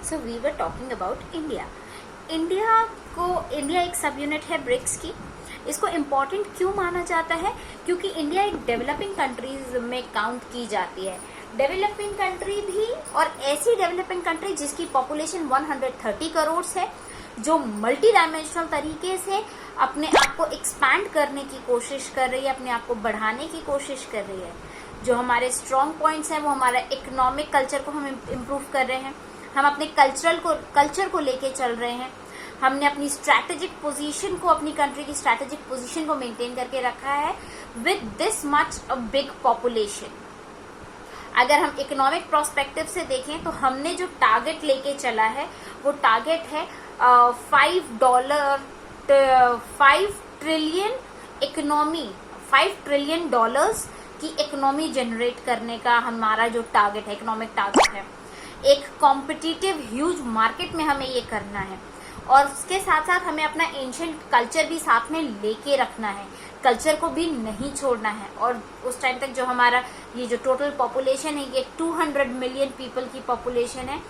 So we were talking about India. India एक सब unit है ब्रिक्स की। इसको इम्पॉर्टेंट क्यों माना जाता है? क्योंकि इंडिया एक डेवलपिंग कंट्रीज में काउंट की जाती है। डेवलपिंग कंट्री भी, और ऐसी डेवलपिंग कंट्री जिसकी पॉपुलेशन 130 करोड़ है, जो मल्टी डायमेंशनल तरीके से अपने आप को एक्सपैंड करने की कोशिश कर रही है, अपने आप को बढ़ाने की कोशिश कर रही है। जो हमारे स्ट्रॉन्ग पॉइंट्स हैं वो हमारा इकोनॉमिक कल्चर को हम इम्प्रूव कर रहे हैं, हम अपने कल्चर को लेके चल रहे हैं, हमने अपनी स्ट्रैटेजिक पोजीशन को, अपनी कंट्री की स्ट्रैटेजिक पोजीशन को मेंटेन करके रखा है with this much a big population. अगर हम इकोनॉमिक प्रोस्पेक्टिव से देखें तो हमने जो टारगेट लेके चला है वो टारगेट है $5 ट्रिलियन की इकोनॉमी जनरेट करने का हमारा जो टारगेट है, इकोनॉमिक टारगेट है। एक कॉम्पिटिटिव ह्यूज मार्केट में हमें ये करना है, और उसके साथ साथ हमें अपना एंशिएंट कल्चर भी साथ में लेके रखना है, कल्चर को भी नहीं छोड़ना है। और उस टाइम तक जो हमारा ये जो टोटल पॉपुलेशन है ये 200 मिलियन पीपल की पॉपुलेशन है,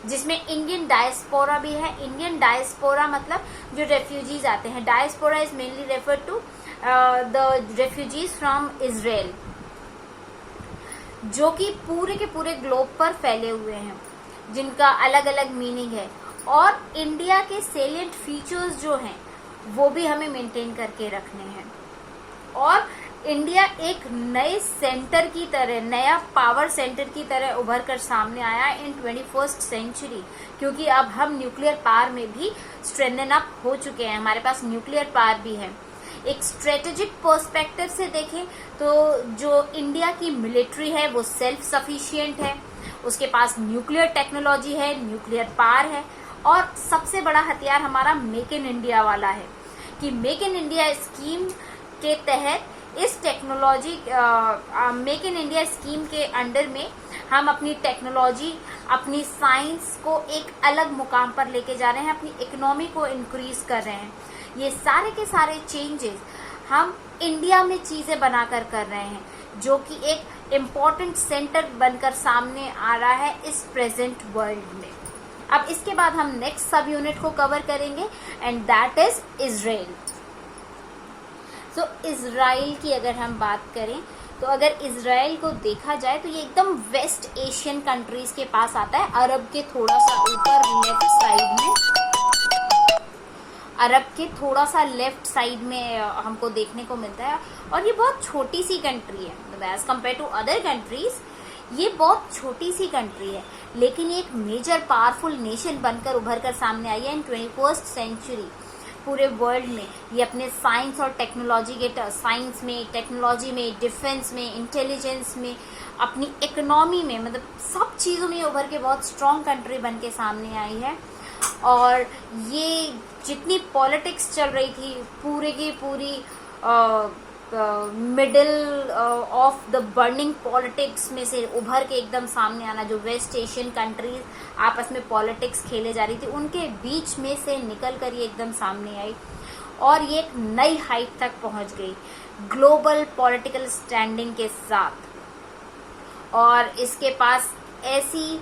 जिसमें इंडियन डायस्पोरा भी है। इंडियन डायस्पोरा मतलब जो रेफ्यूजीज आते हैं। Diaspora is mainly refer to the refugees from Israel, जो कि पूरे के पूरे ग्लोब पर फैले हुए हैं, जिनका अलग अलग मीनिंग है। और इंडिया के सेलिएंट फीचर्स जो हैं वो भी हमें मेंटेन करके रखने हैं। और इंडिया एक नए सेंटर की तरह, नया पावर सेंटर की तरह उभर कर सामने आया इन 21st सेंचुरी, क्योंकि अब हम न्यूक्लियर पावर में भी स्ट्रेंथन अप हो चुके हैं, हमारे पास न्यूक्लियर पावर भी है। एक स्ट्रेटेजिक पर्सपेक्टिव से देखें तो जो इंडिया की मिलिट्री है वो सेल्फ सफिशिएंट है, उसके पास न्यूक्लियर टेक्नोलॉजी है, न्यूक्लियर पावर है। और सबसे बड़ा हथियार हमारा मेक इन इंडिया वाला है, कि मेक इन इंडिया स्कीम के तहत इस technology make in India scheme के अंडर में हम अपनी टेक्नोलॉजी, अपनी साइंस को एक अलग मुकाम पर लेके जा रहे हैं, अपनी इकोनॉमी को इंक्रीज कर रहे हैं। ये सारे के सारे चेंजेस हम इंडिया में चीजें बनाकर कर रहे हैं, जो कि एक इम्पोर्टेंट सेंटर बनकर सामने आ रहा है इस प्रेजेंट वर्ल्ड में। अब इसके बाद हम नेक्स्ट सब यूनिट को कवर करेंगे, and that is Israel. So Israel की अगर हम बात करें तो अगर इजराइल को देखा जाए तो ये एकदम वेस्ट एशियन कंट्रीज के पास आता है, अरब के थोड़ा सा ऊपर लेफ्ट साइड में, अरब के थोड़ा सा लेफ्ट साइड में हमको देखने को मिलता है। और ये बहुत छोटी सी कंट्री है, as compare to other countries ये बहुत छोटी सी कंट्री है, लेकिन ये एक मेजर पावरफुल नेशन बनकर उभर कर सामने आई है इन 21st सेंचुरी। पूरे वर्ल्ड में ये अपने साइंस और टेक्नोलॉजी के साइंस में, टेक्नोलॉजी में, डिफेंस में, इंटेलिजेंस में, अपनी इकोनॉमी में, मतलब सब चीज़ों में उभर के बहुत स्ट्रॉन्ग कंट्री बन के सामने आई है। और ये जितनी पॉलिटिक्स चल रही थी पूरे की पूरी middle of the burning politics में से उभर के एकदम सामने आना, जो वेस्ट एशियन कंट्रीज आपस में पॉलिटिक्स खेले जा रही थी उनके बीच में से निकल कर ये एकदम सामने आई, और ये एक नई हाइट तक पहुंच गई ग्लोबल पॉलिटिकल स्टैंडिंग के साथ। और इसके पास ऐसी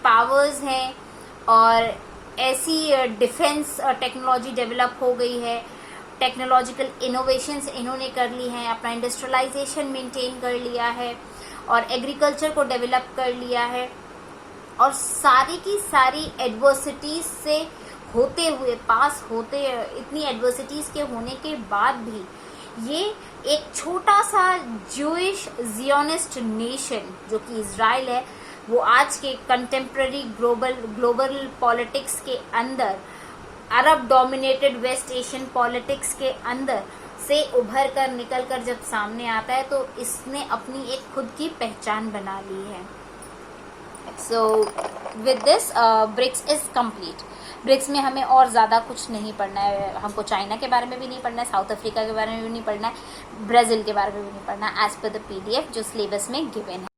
पावर्स हैं और ऐसी डिफेंस टेक्नोलॉजी डेवलप हो गई है, टेक्नोलॉजिकल इनोवेशंस इन्होंने कर ली हैं, अपना इंडस्ट्रियलाइजेशन मेंटेन कर लिया है और एग्रीकल्चर को डेवलप कर लिया है। और सारी की सारी एडवर्सिटीज से होते हुए, पास होते, इतनी एडवर्सिटीज के होने के बाद भी ये एक छोटा सा ज्यूइश जियोनिस्ट नेशन जो कि इजराइल है, वो आज के कंटेम्प्रेरी ग्लोबल पॉलिटिक्स के अंदर, अरब डोमिनेटेड वेस्ट एशियन पॉलिटिक्स के अंदर से उभर कर निकल कर जब सामने आता है तो इसने अपनी एक खुद की पहचान बना ली है। So with this BRICS is complete. BRICS में हमें और ज़्यादा कुछ नहीं पढ़ना है, हमको चाइना के बारे में भी नहीं पढ़ना है, साउथ अफ्रीका के बारे में भी नहीं पढ़ना है, ब्राज़ील के बारे में भी नहीं पढ़ना है, एज पर द PDF जो सिलेबस में गिवन है।